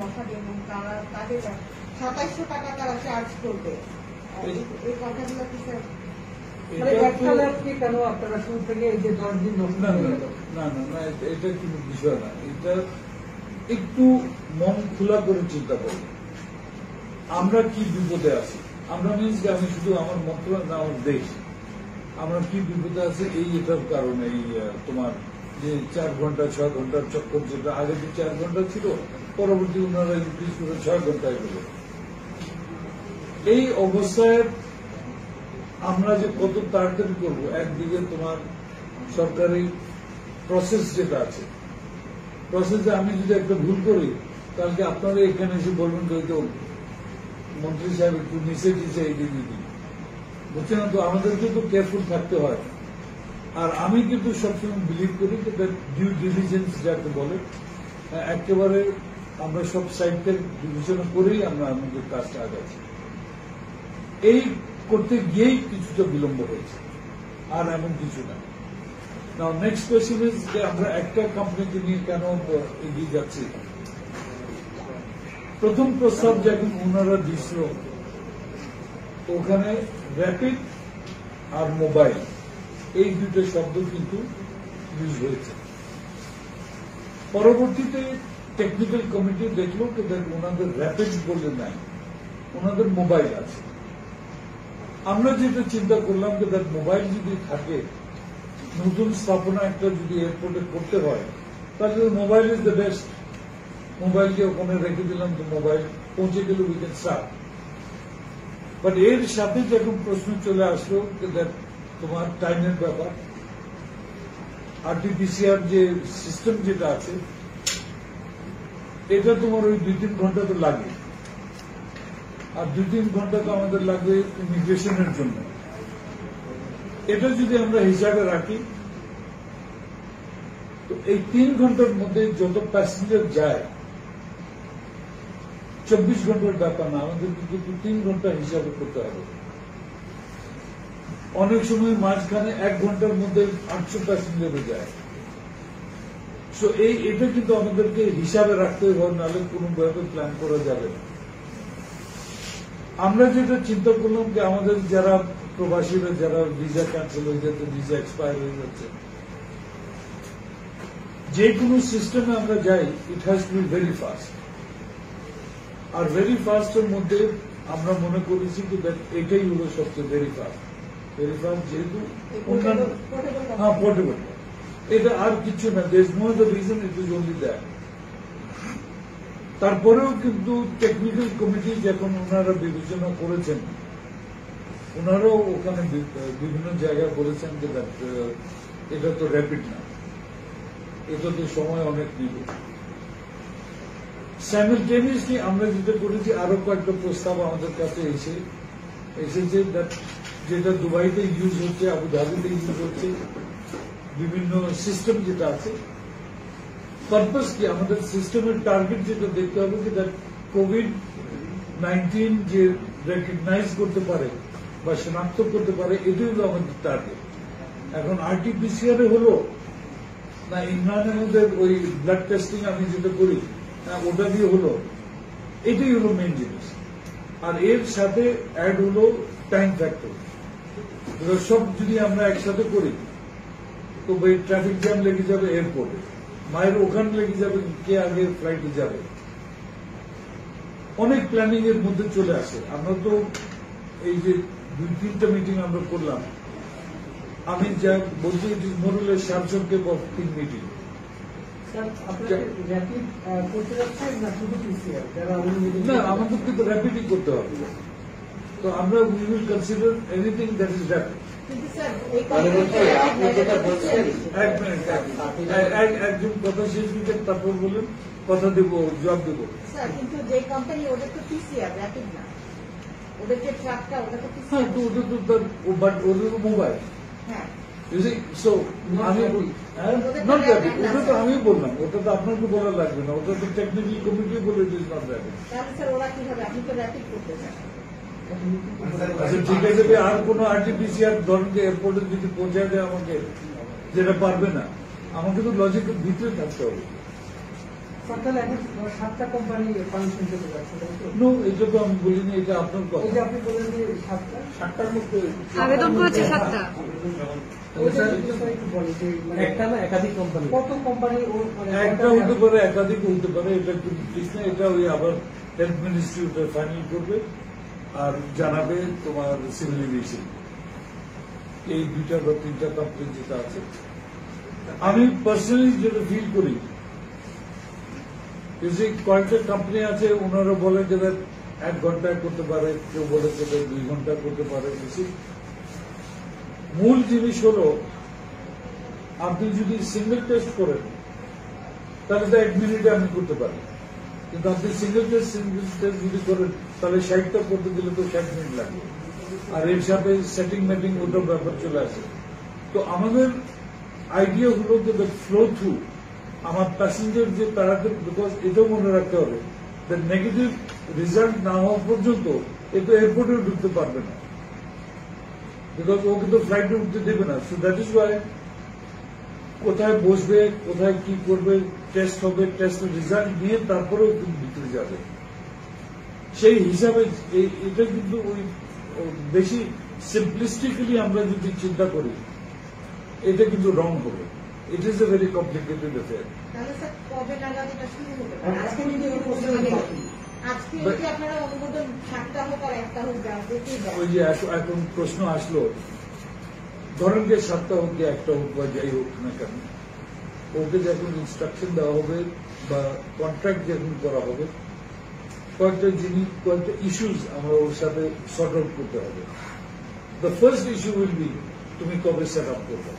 বসাবে এবং তারা তাদের 2700 টাকা তারা চার্জ করবে, এই কথাগুলো কি স্যার? কেন আপনারা শুরু থেকে এই যে 10 দিন না, এটা কোনো বিষয় না। এটা একটু মন খোলা করে চিন্তা করব, আমরা কি বিপদে আছি। আমরা মিনস আমি শুধু আমার মন্ত্রণালয় না, আমার দেশ, আমরা কি বিপদে আছি এই এটার কারণে। এই তোমার যে 4 ঘন্টা 6 ঘন্টার চক্কর, যেটা আগে যে 4 ঘন্টা ছিল, পরবর্তী ওনারা ইনক্রিজ করে 6 ঘন্টায় গেল। এই অবস্থায় আমরা যে কত তাড়াতাড়ি করবো, একদিকে তোমার সরকারি প্রসেস যেটা আছে, প্রসেসে আমি যদি একটা ভুল করি, তাহলে আপনারা এখানে এসে বলবেন তো মন্ত্রী সাহেব একটু নিচে নিচে এগিয়ে দিন, বুঝছেন না? তো আমাদেরকে তো কেয়ারফুল থাকতে হয়। আর আমি কিন্তু সবসময় বিলিভ করি যে ডিউ ডিলিজেন্স যাকে বলে, একেবারে আমরা সব সাইডকে বিবেচনা করেই আমরা আমাদের কাজটা আগাচ্ছি। এই করতে গিয়েই কিছুটা বিলম্ব হয়েছে, আর এমন কিছু না। নাও নেক্সট কোয়েশ্চন ইজ যে আমরা একটা কোম্পানিকে নিয়ে কেন এগিয়ে যাচ্ছি। প্রথম প্রস্তাব যখন ওনারা দিছিল, ওখানে র্যাপিড আর মোবাইল এই দুটো শব্দ কিন্তু ইউজ হয়েছে। পরবর্তীতে টেকনিক্যাল কমিটি দেখলো যে ওনাদের র্যাপিড বলে নাই, ওনাদের মোবাইল আছে। আমরা যেটা চিন্তা করলাম যে মোবাইল যদি থাকে, নতুন স্থাপনা একটা যদি এয়ারপোর্টে করতে হয়, তাহলে মোবাইল ইজ দ্য বেস্ট। মোবাইলকে ওখানে রেখে দিলাম, তো মোবাইল পৌঁছে গেলে উই ক্যান স্টার্ট। বাট এর সাথে যখন প্রশ্ন চলে আসলো যে তোমার টাইমের ব্যাপার, আরটিপিসিআর যে সিস্টেম যেটা আছে, এটা তোমার ওই 2-3 ঘন্টা তো লাগে, আর 2-3 ঘন্টা তো আমাদের লাগবে ইমিগ্রেশনের জন্য। এটা যদি আমরা হিসাবে রাখি, তো এই 3 ঘন্টার মধ্যে যত প্যাসেঞ্জার যায়, 24 ঘন্টার ব্যাপার না, আমাদের কিন্তু 3 ঘন্টা হিসাবে করতে হবে। অনেক সময় মাঝখানে 1 ঘন্টার মধ্যে 800 প্যাসেঞ্জারও যায়। সো এটা কিন্তু আমাদেরকে হিসাবে রাখতে হবে, নাহলে কোনোভাবে প্ল্যান করা যাবে না। আমরা যেটা চিন্তা করলাম যে আমাদের যারা প্রবাসীরা, যারা ভিসা ক্যান্সেল হয়ে যাচ্ছে, ভিসা এক্সপায়ার হয়ে যাচ্ছে, যে কোনো সিস্টেমে আমরা যাই, it has to be very fast. আর ভেরি ফাস্টের মধ্যে আমরা মনে করেছি যে এটাই হলো সবচেয়ে ভেরি ফাস্ট। ভেরি ফাস্ট যেহেতু অন্যান্য, হ্যাঁ, পোর্টেবল, এটা আর কিছু না। There is no other reason, it is only that. তারপরেও কিন্তু টেকনিক্যাল কমিটি যখন ওনারা বিবেচনা করেছেন, ওনারাও ওখানে বিভিন্ন জায়গায় বলেছেন যে এটা তো র্যাপিড না, এটা তো সময় অনেক নিবে। সাইমালটেনিয়াসলি আমরা যেটা করেছি, আরো কয়েকটা প্রস্তাব আমাদের কাছে এসেছে, যেটা দুবাইতে ইউজ হচ্ছে, আবুধাবিতে ইউজ হচ্ছে, বিভিন্ন সিস্টেম যেটা আছে। পারপাস কি, আমাদের সিস্টেমের টার্গেট যেটা দেখতে হবে যে কোভিড-19 যে রেকগনাইজ করতে পারে বা শনাক্ত করতে পারে, এটাই হলো আমাদের টার্গেট। এখন আরটিপিসিআর হলো না, ইমরানের মধ্যে ওই ব্লাড টেস্টিং আমি যেটা করি, ওটা দিয়ে হলো, এটাই হলো মেন জিনিস। আর এর সাথে অ্যাড হলো টাইম ফ্যাক্টর। সব যদি আমরা একসাথে করি, তো ভাই ট্রাফিক জ্যাম লেগে যাবে এয়ারপোর্টে, মায়ের ওখানে লেগে যাবে, কে আগে ফ্লাইটে যাবে, অনেক প্ল্যানিং এর মধ্যে চলে আসে। আমরা তো এই যে 2-3টা মিটিং আমরা করলাম, আমি যা বলছি it is more or less স্যামসংকে 3 মিটিং। না, আমাদেরকে তো র্যাপিডই করতে হবে। তো আমরা we will consider anything that is rapid. একজন কথা শেষ দিতেন, তারপর বলেন কথা দেব, জবাব দেব। কিন্তু যে কোম্পানি, ওদের তো পিসিআর র্যাপিড না, ওদের যে ট্রাকটা, ওটা তো হ্যাঁ, তো ওদের তো বাট ওদের তো মোবাইল। হ্যাঁ, আমি নট র্যাপিড, ওটা তো আমি বললাম, ওটা তো আপনাকে বলা লাগবে না, ওটা তো টেকনিক্যাল কমিটি বলে ইট ইজ নট র্যাপিড। তাহলে স্যার ওরা কিভাবে, আপনি তো র্যাপিড করতে চান। আচ্ছা, ঠিক আছে, আর কোন আরটিপিসিআর ধরনকে এয়ারপোর্টে যদি পৌঁছায় দেয় আমাকে, যেটা পারবে না, আমাকে তো লজিকের ভিতরে থাকতে হবে। তাহলে এখন 7টা কোম্পানি পারমিশন পেতে যাচ্ছে, তাই তো? নো, এটা তো আমি বলিনি, এটা আপনার এই কথা। যে আপনি বললেন যে 7টা, 7টার মধ্যে আবেদন করেছে 7টা। ওইটা একটু বলেন যে মানে একটা না একাধিক কোম্পানি। কত কোম্পানি একটা হতে পারে, একাধিক হতে পারে, এটা কিন্তু ঠিক না। এটা ওই আবার হেলথ মিনিস্ট্রি ওটা ফাইনাল করবে আর জানাবে তোমার সিভিল এভিয়েশন। এই 2টা বা 3টা কোম্পানি যেটা আছে, আমি পার্সোনালি যেটা ফিল করি, যে কয়েকটা কোম্পানি আছে ওনারা বলে যে 1 ঘন্টায় করতে পারে, কেউ বলে যে 2 ঘন্টায় করতে পারে। বেশি মূল জিনিস হলো, আপনি যদি সিঙ্গেল টেস্ট করেন তাহলে তো 1 মিনিটে আমি করতে পারি, কিন্তু আপনি সিঙ্গেল টেস্ট যদি করেন তাহলে 60টা করতে গেলে তো 60 মিনিট লাগবে, আর এর সাথে সেটিং মেটিং ওটার ব্যাপার চলে আসে। তো আমাদের আইডিয়া হলো যে ফ্লো থ্রু আমার প্যাসেঞ্জার যে তাড়াতাড়ি, বিকজ এটাও মনে রাখতে হবে নেগেটিভ রেজাল্ট না হওয়া পর্যন্ত এ তো এয়ারপোর্টেও ঢুকতে পারবে না, বিকজ ওকে তো ফ্লাইটে উঠতে দেবে না। সো দ্যাট ইজ ওয়াই কোথায় বসবে, কোথায় কি করবে, টেস্ট হবে, টেস্টের রেজাল্ট নিয়ে তারপরেও কিন্তু ভিতরে যাবে। সেই হিসাবে এটা কিন্তু ওই বেশি সিম্পলিস্টিক্যালি আমরা যদি চিন্তা করি, এটা কিন্তু রং হবে। It is a very complicated affair. তাহলে স্যার কবে নাগাদ এটা শুরু হতে পারে? আজকে যদি আজকে যদি আপনারা অনুমোদন 7টা হোক আর 1টা হোক যেতেই যায়। ওই যে এখন প্রশ্ন আসলো, ধরেন যে 7টা হোক যে 1টা হোক বা যাই হোক না কেন, ওকে যখন ইনস্ট্রাকশন দেওয়া হবে বা কন্ট্রাক্ট যখন করা হবে, কয়েকটা ইস্যুস আমরা ওর সাথে সর্ট আউট করতে হবে। The first issue will be তুমি কবে সেট আপ করবে।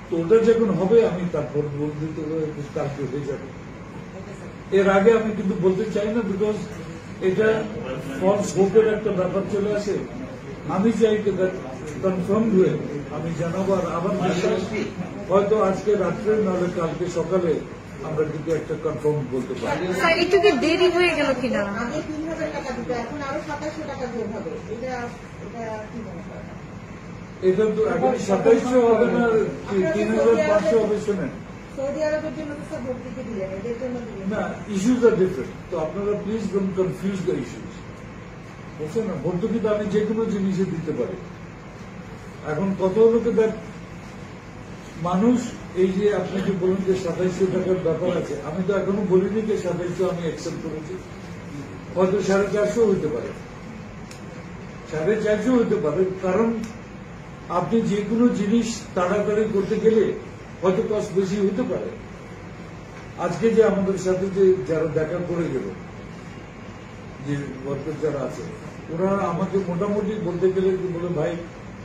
তো ওটা যখন হবে আমি তারপর বলতে কালকে হয়ে যাবে। এর আগে আমি কিন্তু বলতে চাই না, বিকজ এটা ফলস হোপের একটা ব্যাপার চলে আসে। আমি চাই কনফার্ম হয়ে আমি জানাবো, আর আবার হয়তো আজকে রাত্রে নাহলে কালকে সকালে আমরা কিন্তু একটা কনফার্ম বলতে পারি। স্যার একটু কি দেরি হয়ে গেল কিনা? আগে 3000 টাকা দিতে, এখন আরো 2700 টাকা যোগ হবে। এটা কি মনে করেন? এটা তো এখন 2700 হবে না, 3500 হবে। শোনেন, সৌদি আরবের জন্য তো স্যার ভর্তিকে দিলেন, এদের জন্য দিলেন না, ইস্যুস আর ডিফারেন্ট। তো আপনারা please don't confuse the issues. বুঝছেন না, ভর্তুকি তো আমি যে কোনো জিনিসে দিতে পারি। এখন কত লোকে দেখ মানুষ, এই যে আপনি যে বলুন যে 2700 টাকার ব্যাপার আছে, আমি তো এখনো বলিনি যে 2700 আমি অ্যাকসেপ্ট করেছি। হয়তো 450 হইতে পারে, 450 হইতে পারে, কারণ আপনি যে কোনো জিনিস তাড়াতাড়ি করতে গেলে হয়তো কষ্ট বেশি হতে পারে। আজকে যে আমাদের সাথে যে যারা দেখা করে গেল, যে ওয়ার্কার যারা আছে, ওরা আমাকে মোটামুটি বলতে গেলে বলে, ভাই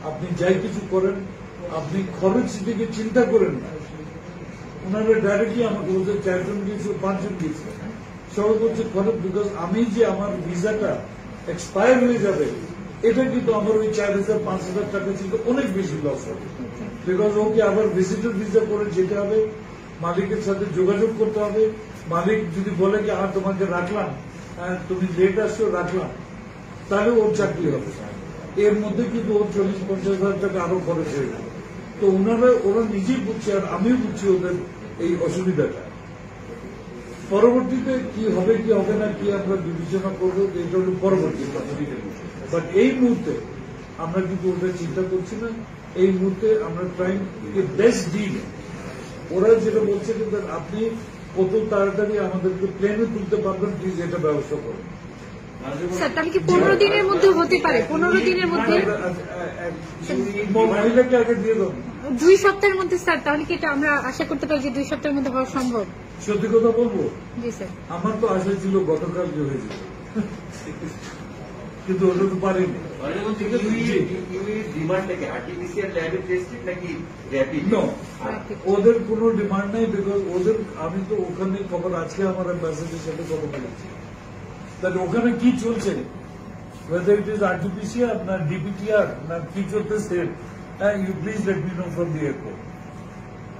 আপনি যাই কিছু করেন, আপনি খরচ দিকে চিন্তা করেন না। ওনারা ডাইরেক্টলি আমাকে বলতে 4 জন গিয়েছিল, 5 জন গিয়েছিল, সবাই বলছে খরচ, বিকজ আমি যে আমার ভিসাটা এক্সপায়ার হয়ে যাবে, এটা কিন্তু আমার ওই 4000-5000 টাকা ছিল অনেক বেশি লস হবে। বিকজ ওকে আবার ভিজিটর ভিসা করে যেতে হবে, মালিকের সাথে যোগাযোগ করতে হবে। মালিক যদি বলে যে তোমাকে রাখলাম, তুমি লেট আসছো রাখলাম, তাহলে ওর চাকরি হবে। এর মধ্যে কিন্তু ওর 40-50 হাজার টাকা আরো খরচ হয়ে যাবে। তো ওরা নিজেই বুঝছে, আর আমিও বুঝছি ওদের এই অসুবিধাটা। পরবর্তীতে কি হবে কি হবে না, কি আমরা বিবেচনা করবো, এটা হল পরবর্তী কথা। বাট এই মুহূর্তে আমরা কিন্তু ওটা চিন্তা করছি না। এই মুহূর্তে আমরা ট্রাইং বেস্ট ডিল। ওরা যেটা বলছে কিন্তু আপনি কত তাড়াতাড়ি আমাদেরকে প্লেনে তুলতে পারবেন, প্লিজ এটা ব্যবস্থা করুন। স্যার তাহলে কি 15 দিনের মধ্যে হতে পারে? 15 দিনের মধ্যে, মহিলাকে আগে দিয়ে দেবো 2 সপ্তাহের মধ্যে স্যার, তাহলে কি এটা আমরা আশা করতে পারি যে 2 সপ্তাহের মধ্যে হওয়া সম্ভব? সত্যি কথা বলবো, জি স্যার। আমার তো আশা ছিল গতকাল যে হয়ে যেত, কিন্তু ওটা তো পারিনি। ওদের কোনো ডিমান্ড নেই, বিকজ ওদের আমি তো ওখানে খবর, আজকে আমার অ্যাম্বাসেডারের সাথে কথা বলেছি, ওখানে কি চলছে, whether it is RT-PCR না DPTR না কি চলতেছে, you please let me know from the airport.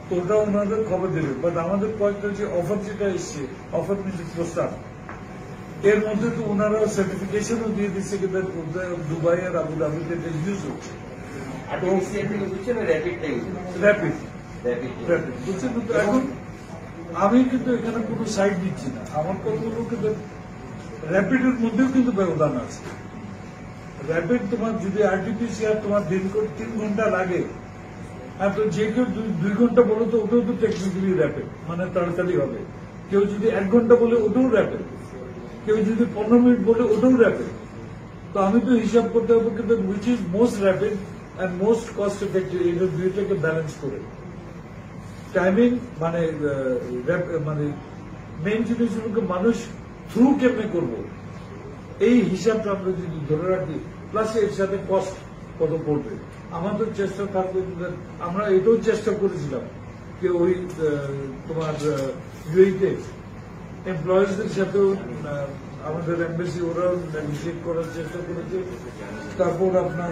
তো ওটা ওনাদের খবর দেবে। বাট আমাদের কয়েকটা যে অফার যেটা এসছে, অফার মিনস প্রস্তাব, এর মধ্যে তো ওনারা সার্টিফিকেশনও দিয়ে দিচ্ছে কি দুবাই আর আবুধাবিতে এটা ইউজ হচ্ছে। র্যাপিড বুঝছেন, এখন আমি কিন্তু এখানে কোনো সাইড দিচ্ছি না, আমার কথাগুলো কিন্তু র্যাপিডের মধ্যেও কিন্তু ব্যবধান আছে। র্যাপিড তোমার যদি আরটিপিসিআর তোমার 3 ঘন্টা লাগে, আর তো যে কেউ 2 ঘন্টা বলো তো ওটাও তো টেকনিক্যালি র্যাপিড, মানে তাড়াতাড়ি হবে। কেউ যদি 1 ঘন্টা বলে ওটাও র্যাপিড, কেউ যদি 15 মিনিট বলে ওটাও র্যাপিড। তো আমি তো হিসাব করতে হবে কিন্তু which is most rapid and most cost effective, এটা দুইটাকে ব্যালেন্স করে টাইমিং মানে মানে মেইন জিনিসগুলোকে মানুষ থ্রু কেমনে করবো এই হিসাবটা আমরা যদি ধরে রাখি, প্লাস এর সাথে কস্ট কত পড়বে। আমাদের চেষ্টা থাকবে, আমরা এটাও চেষ্টা করেছিলাম যে ওই তোমার ইউএইতে এমপ্লয়িজদের সাথেও আমাদের এমবেসি ওরাও নেগোসিয়েট করার চেষ্টা করেছে। তারপর আপনার